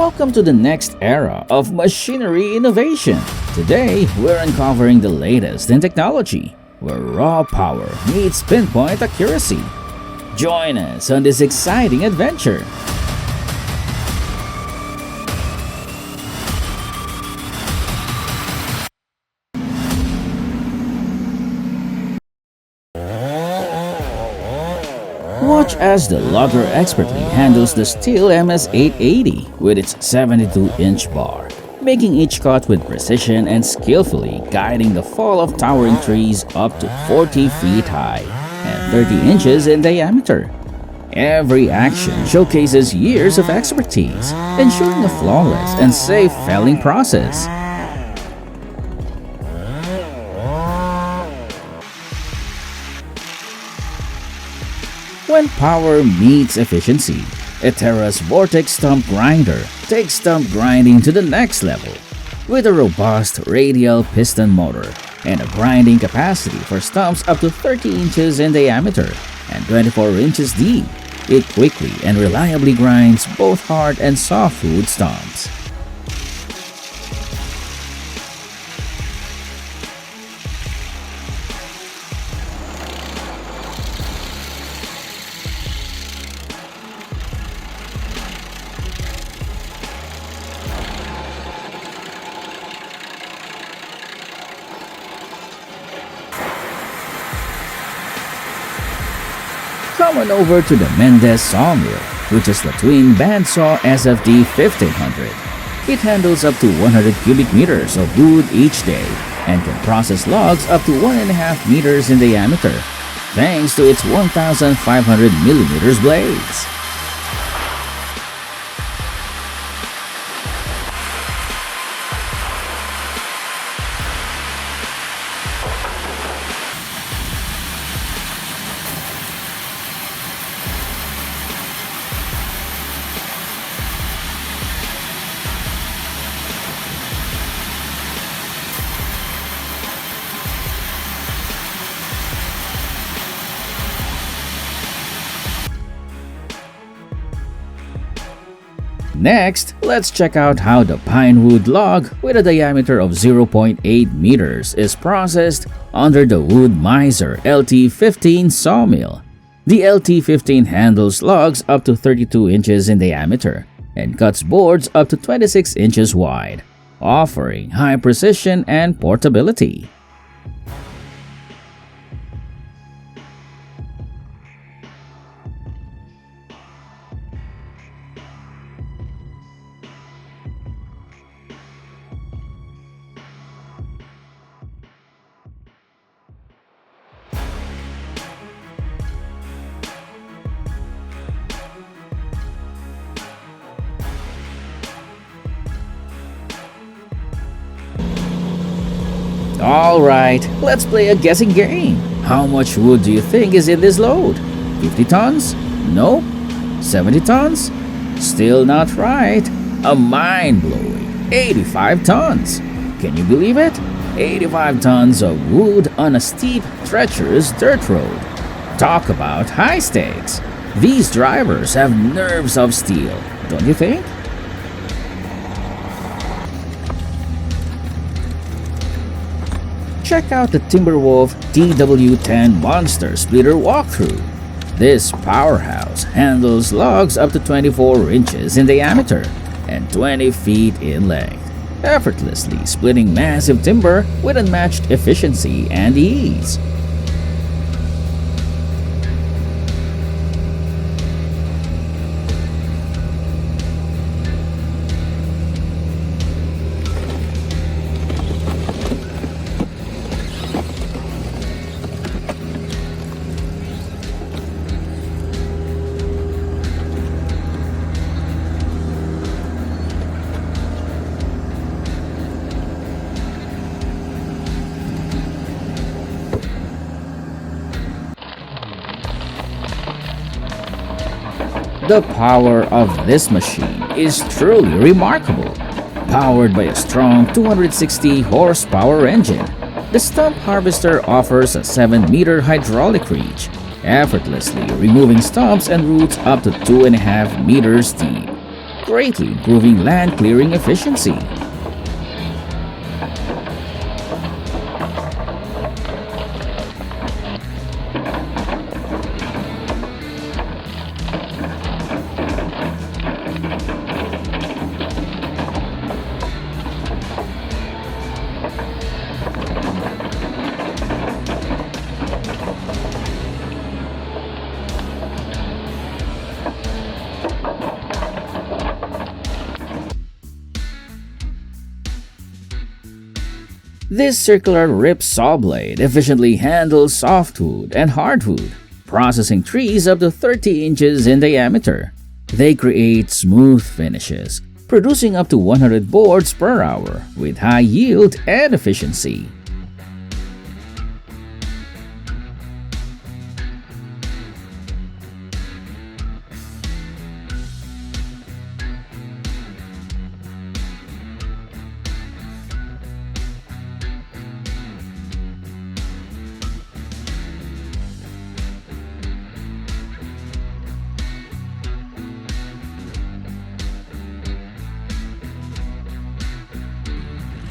Welcome to the next era of machinery innovation. Today, we're uncovering the latest in technology, where raw power meets pinpoint accuracy. Join us on this exciting adventure. Watch as the logger expertly handles the steel MS-880 with its 72-inch bar, making each cut with precision and skillfully guiding the fall of towering trees up to 40 feet high and 30 inches in diameter. Every action showcases years of expertise, ensuring a flawless and safe felling process. When power meets efficiency, Eterra's Vortex Stump Grinder takes stump grinding to the next level. With a robust radial piston motor and a grinding capacity for stumps up to 30 inches in diameter and 24 inches deep, it quickly and reliably grinds both hard and softwood stumps. Come on over to the Mendez Sawmill, which is the twin bandsaw SFD 1500. It handles up to 100 cubic meters of wood each day and can process logs up to 1.5 meters in diameter, thanks to its 1,500 millimeters blades. Next, let's check out how the pinewood log with a diameter of 0.8 meters is processed under the Wood Miser LT15 sawmill. The LT15 handles logs up to 32 inches in diameter and cuts boards up to 26 inches wide, offering high precision and portability. Alright, let's play a guessing game. How much wood do you think is in this load? 50 tons? Nope. 70 tons? Still not right. A mind-blowing 85 tons. Can you believe it? 85 tons of wood on a steep, treacherous dirt road. Talk about high stakes. These drivers have nerves of steel, don't you think? Check out the Timberwolf TW10 Monster Splitter walkthrough. This powerhouse handles logs up to 24 inches in diameter and 20 feet in length, effortlessly splitting massive timber with unmatched efficiency and ease. The power of this machine is truly remarkable. Powered by a strong 260 horsepower engine, the Stump Harvester offers a 7-meter hydraulic reach, effortlessly removing stumps and roots up to 2.5 meters deep. greatly improving land clearing efficiency. This circular rip saw blade efficiently handles softwood and hardwood, processing trees up to 30 inches in diameter. They create smooth finishes, producing up to 100 boards per hour with high yield and efficiency.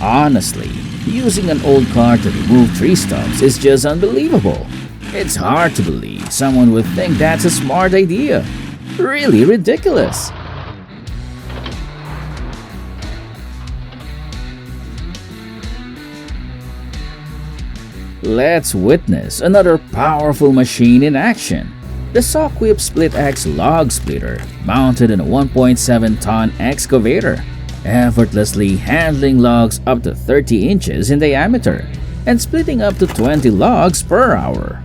Honestly, using an old car to remove tree stumps is just unbelievable. It's hard to believe someone would think that's a smart idea. Really ridiculous. Let's witness another powerful machine in action. The Sawquip Split X log splitter, mounted in a 1.7-ton excavator, effortlessly handling logs up to 30 inches in diameter and splitting up to 20 logs per hour.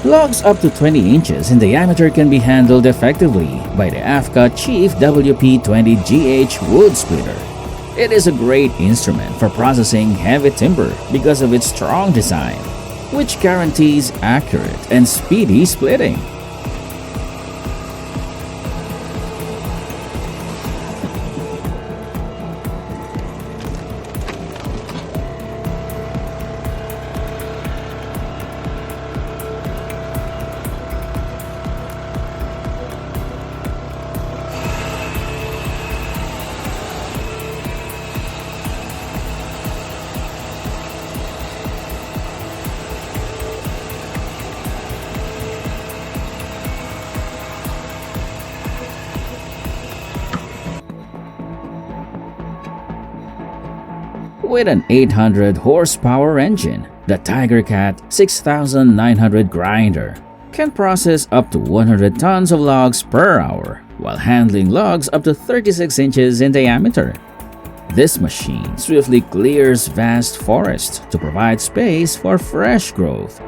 Logs up to 20 inches in diameter can be handled effectively by the AFCA Chief WP20GH wood splitter. It is a great instrument for processing heavy timber because of its strong design, which guarantees accurate and speedy splitting. With an 800 horsepower engine, the Tiger Cat 6900 grinder can process up to 100 tons of logs per hour while handling logs up to 36 inches in diameter. This machine swiftly clears vast forests to provide space for fresh growth.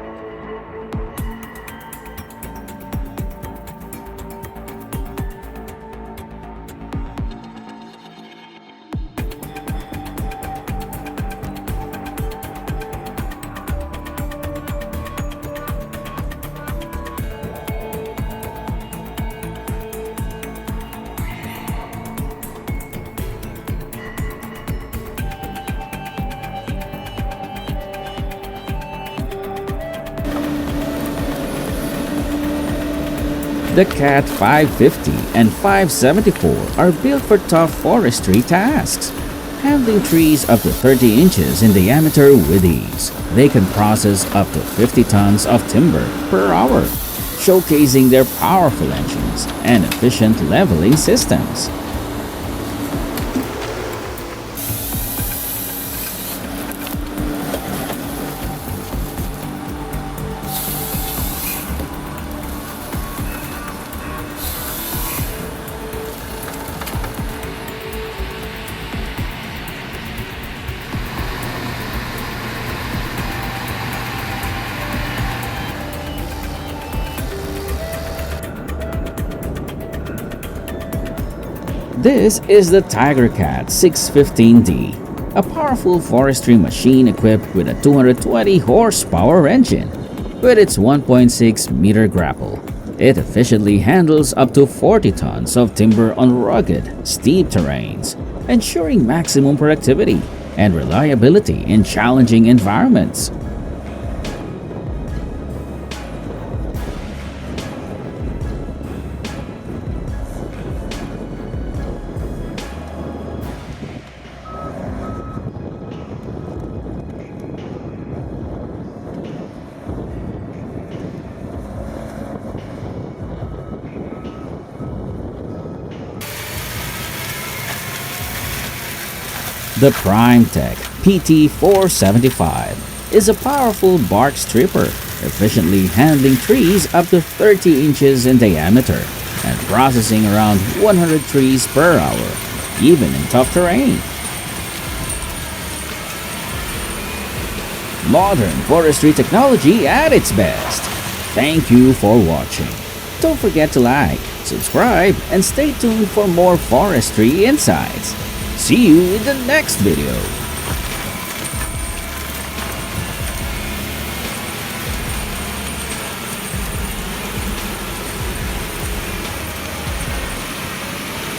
The Cat 550 and 574 are built for tough forestry tasks, handling trees up to 30 inches in diameter with ease. They can process up to 50 tons of timber per hour, showcasing their powerful engines and efficient leveling systems. This is the TigerCat 615D, a powerful forestry machine equipped with a 220 horsepower engine. With its 1.6-meter grapple, it efficiently handles up to 40 tons of timber on rugged, steep terrains, ensuring maximum productivity and reliability in challenging environments. The PrimeTech PT475 is a powerful bark stripper, efficiently handling trees up to 30 inches in diameter and processing around 100 trees per hour, even in tough terrain. Modern forestry technology at its best. Thank you for watching. Don't forget to like, subscribe, and stay tuned for more forestry insights. See you in the next video.